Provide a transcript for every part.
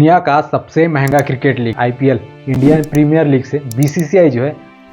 दुनिया का सबसे महंगा cricket league IPL Indian Premier League से बीसीसीआई जो है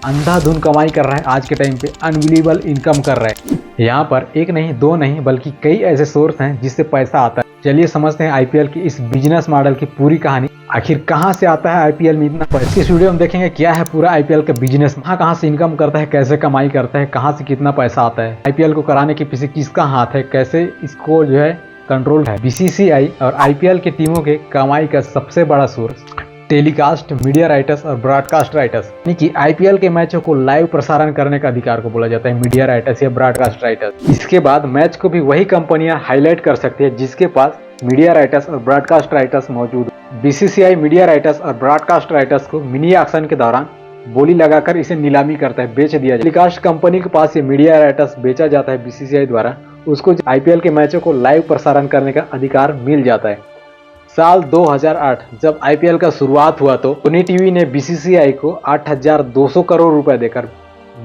अंधाधुन कमाई कर रहा है। आज के टाइम पे अनबिलीवेबल इनकम कर रहा है। यहाँ पर एक नहीं दो नहीं बल्कि कई ऐसे सोर्स हैं जिससे पैसा आता है। चलिए समझते हैं आईपीएल की इस बिजनेस मॉडल की पूरी कहानी। आखिर कहाँ से आता है आईपीएल में इतना पैसा। इस वीडियो में देखेंगे क्या है पूरा आईपीएल का बिजनेस, कहाँ से इनकम करता है, कैसे कमाई करता है, कहाँ से कितना पैसा आता है, आईपीएल को कराने के पीछे किसका हाथ है, कैसे इसको जो है कंट्रोल है। बीसीसीआई और आईपीएल की टीमों के कमाई का सबसे बड़ा सोर्स टेलीकास्ट, मीडिया राइटर्स और ब्रॉडकास्ट राइटर्स, यानी कि आईपीएल के मैचों को लाइव प्रसारण करने का अधिकार को बोला जाता है मीडिया राइटर्स या ब्रॉडकास्ट राइटर्स। इसके बाद मैच को भी वही कंपनियां हाईलाइट कर सकती है जिसके पास मीडिया राइटर्स और ब्रॉडकास्ट राइटर्स मौजूद हो। बीसीसीआई मीडिया राइटर्स और ब्रॉडकास्ट राइटर्स को मिनी ऑक्शन के दौरान बोली लगाकर इसे नीलामी करता है, बेच दिया जाता है। टेलीकास्ट कंपनी के पास ये मीडिया राइटर्स बेचा जाता है बीसीसीआई द्वारा, उसको आईपीएल के मैचों को लाइव प्रसारण करने का अधिकार मिल जाता है। साल 2008 जब आईपीएल का शुरुआत हुआ तो सोनी टीवी ने बीसीसीआई को 8,200 करोड़ रुपए देकर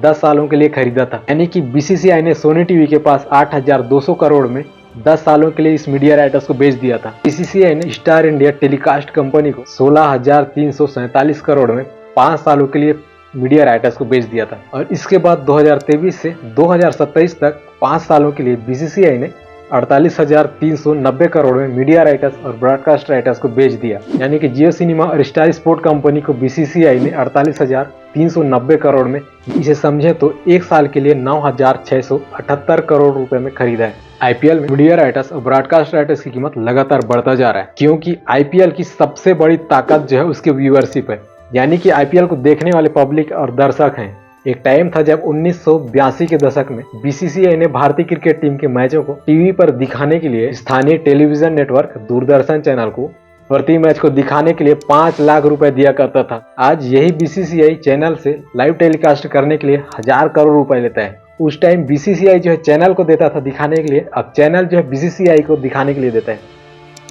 10 सालों के लिए खरीदा था। यानी कि बीसीसीआई ने सोनी टीवी के पास 8,200 करोड़ में 10 सालों के लिए इस मीडिया राइटर्स को बेच दिया था। बीसीसीआई ने स्टार इंडिया टेलीकास्ट कंपनी को 16,347 करोड़ में 5 सालों के लिए मीडिया राइटर्स को बेच दिया था। और इसके बाद 2023 से 2027 तक 5 सालों के लिए बीसीसीआई ने 48,390 करोड़ में मीडिया राइटर्स और ब्रॉडकास्ट राइटर्स को बेच दिया। यानी कि जियो सिनेमा और स्टार स्पोर्ट कंपनी को बीसीसीआई ने 48,390 करोड़ में, इसे समझे तो एक साल के लिए 9,678 करोड़ रुपए में खरीदा है। आईपीएल में मीडिया राइटर्स और ब्रॉडकास्ट राइटर्स की कीमत लगातार बढ़ता जा रहा है, क्योंकि आईपीएल की सबसे बड़ी ताकत जो है उसकी व्यूअरशिप है। यानी कि आईपीएल को देखने वाले पब्लिक और दर्शक हैं। एक टाइम था जब 1982 के दशक में बीसीसीआई ने भारतीय क्रिकेट टीम के मैचों को टीवी पर दिखाने के लिए स्थानीय टेलीविजन नेटवर्क दूरदर्शन चैनल को प्रति मैच को दिखाने के लिए 5 लाख रुपए दिया करता था। आज यही बीसीसीआई चैनल से लाइव टेलीकास्ट करने के लिए 1,000 करोड़ रुपए लेता है। उस टाइम बीसीसीआई जो है चैनल को देता था दिखाने के लिए, अब चैनल जो है बीसीसीआई को दिखाने के लिए देता है।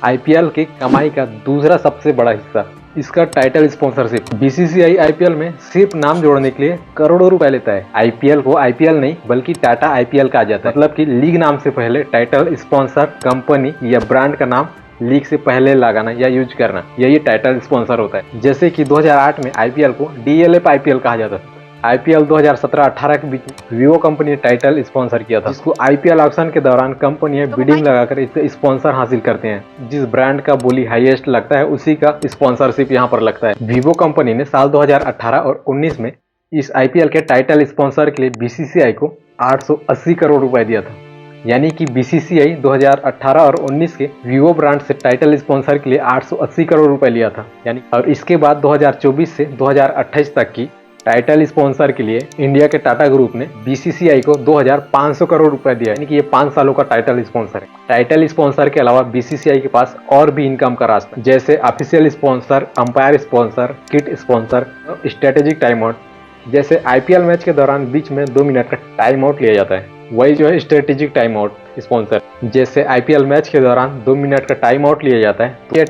आईपीएल की कमाई का दूसरा सबसे बड़ा हिस्सा इसका टाइटल स्पॉन्सरशिप। बीसीसीआई आईपीएल में सिर्फ नाम जोड़ने के लिए करोड़ों रुपए लेता है। आईपीएल को आईपीएल नहीं बल्कि टाटा आईपीएल कहा जाता है, मतलब कि लीग नाम से पहले टाइटल स्पॉन्सर कंपनी या ब्रांड का नाम लीग से पहले लगाना या यूज करना, यही टाइटल स्पॉन्सर होता है। जैसे कि 2008 में आईपीएल को डीएलएफ आईपीएल कहा जाता था। आईपीएल 2017-18 के बीच में वीवो कंपनी ने टाइटल स्पॉन्सर किया था, जिसको आईपीएल ऑक्शन के दौरान कंपनियां बिडिंग लगाकर इससे स्पॉन्सर हासिल करते हैं। जिस ब्रांड का बोली हाईएस्ट लगता है उसी का स्पॉन्सरशिप यहाँ पर लगता है। वीवो कंपनी ने साल 2018 और 19 में इस आईपीएल के टाइटल स्पॉन्सर के लिए बीसीसीआई को 880 करोड़ रुपए दिया था। यानी कि बीसीसीआई 2018 और 19 के वीवो ब्रांड से टाइटल स्पॉन्सर के लिए 880 करोड़ रुपए लिया था। यानी और इसके बाद 2024 से 2028 तक की टाइटल स्पॉन्सर के लिए इंडिया के टाटा ग्रुप ने बीसीसीआई को 2,500 करोड़ रुपए दिया। यानी कि ये 5 सालों का टाइटल स्पॉन्सर है। टाइटल स्पॉन्सर के अलावा बीसीसीआई के पास और भी इनकम का रास्ता, जैसे official sponsor, umpire sponsor, kit sponsor, strategic time out. जैसे आईपीएल मैच के दौरान बीच में 2 मिनट का टाइम आउट लिया जाता है, वही जो है स्ट्रेटेजिक टाइम आउट स्पॉन्सर। जैसे आईपीएल मैच के दौरान 2 मिनट का टाइम आउट लिया जाता है तो ये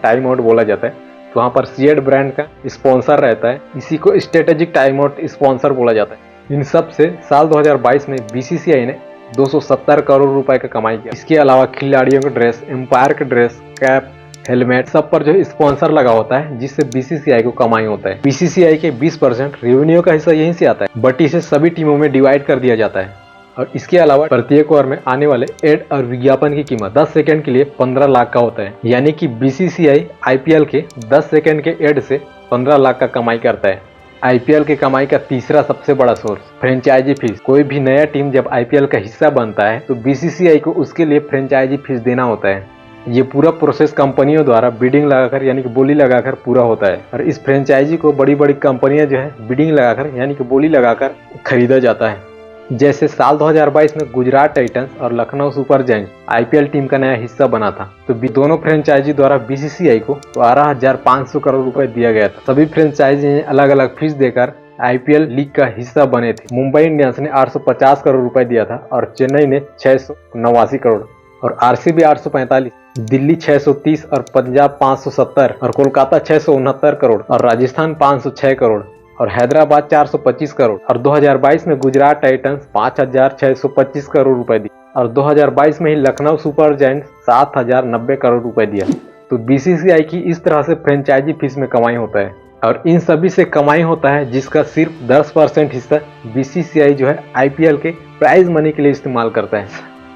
टाइम आउट बोला जाता है। तो वहाँ पर सीएड ब्रांड का स्पॉन्सर रहता है, इसी को स्ट्रेटेजिक टाइम आउट स्पॉन्सर बोला जाता है। इन सब से साल 2022 में बीसीसीआई ने 270 करोड़ रुपए का कमाई किया। इसके अलावा खिलाड़ियों के ड्रेस, एम्पायर के ड्रेस, कैप, हेलमेट सब पर जो स्पॉन्सर लगा होता है, जिससे बीसीसीआई को कमाई होता है। बीसीसीआई के 20% रेवेन्यू का हिस्सा यहीं से आता है, बट इसे सभी टीमों में डिवाइड कर दिया जाता है। और इसके अलावा प्रत्येक ओवर में आने वाले एड और विज्ञापन की कीमत 10 सेकंड के लिए 15 लाख का होता है। यानी कि बीसीसीआई आईपीएल के 10 सेकंड के एड से 15 लाख का कमाई करता है। आईपीएल की कमाई का तीसरा सबसे बड़ा सोर्स फ्रेंचाइजी फीस। कोई भी नया टीम जब आईपीएल का हिस्सा बनता है तो बीसीसीआई को उसके लिए फ्रेंचाइजी फीस देना होता है। ये पूरा प्रोसेस कंपनियों द्वारा बिडिंग लगाकर यानी कि बोली लगाकर पूरा होता है। और इस फ्रेंचाइजी को बड़ी बड़ी कंपनियां जो है बिडिंग लगाकर यानी कि बोली लगाकर खरीदा जाता है। जैसे साल 2022 में गुजरात टाइटंस और Lucknow super giants IPL team का नया हिस्सा बना था, तो दोनों फ्रेंचाइजी द्वारा बीसीसीआई को 12,500 करोड़ रुपए दिया गया था। सभी फ्रेंचाइजी ने अलग अलग फीस देकर आईपीएल लीग का हिस्सा बने थे। मुंबई इंडियंस ने 850 करोड़ रुपए दिया था और चेन्नई ने 689 करोड़ और आरसीबी 845, दिल्ली 630 और पंजाब 570 और कोलकाता 669 करोड़ और राजस्थान 506 करोड़ और हैदराबाद 425 करोड़ और 2022 में गुजरात टाइटंस 5,625 करोड़ रुपए दी और 2022 में ही लखनऊ सुपर जायंट्स 7,090 करोड़ रुपए दिया। तो बीसीसीआई की इस तरह से फ्रेंचाइजी फीस में कमाई होता है और इन सभी से कमाई होता है जिसका सिर्फ 10% हिस्सा बीसीसीआई जो है आईपीएल के प्राइज मनी के लिए इस्तेमाल करता है।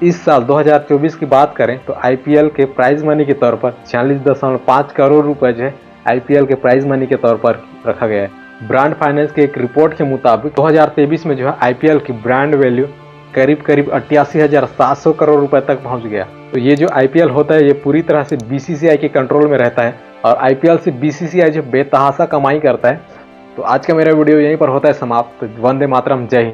इस साल 2024 की बात करें तो आईपीएल के प्राइज मनी के तौर पर 46.5 करोड़ रुपए जो है आईपीएल के प्राइज मनी के तौर पर रखा गया है। ब्रांड फाइनेंस के एक रिपोर्ट के मुताबिक 2023 में जो है आईपीएल की ब्रांड वैल्यू करीब 88,700 करोड़ रुपए तक पहुंच गया। तो ये जो आईपीएल होता है ये पूरी तरह से बीसीसीआई के कंट्रोल में रहता है और आईपीएल से बीसीसीआई जो बेतहाशा कमाई करता है। तो आज का मेरा वीडियो यहीं पर होता है समाप्त। वंदे मातरम, जय हिंद।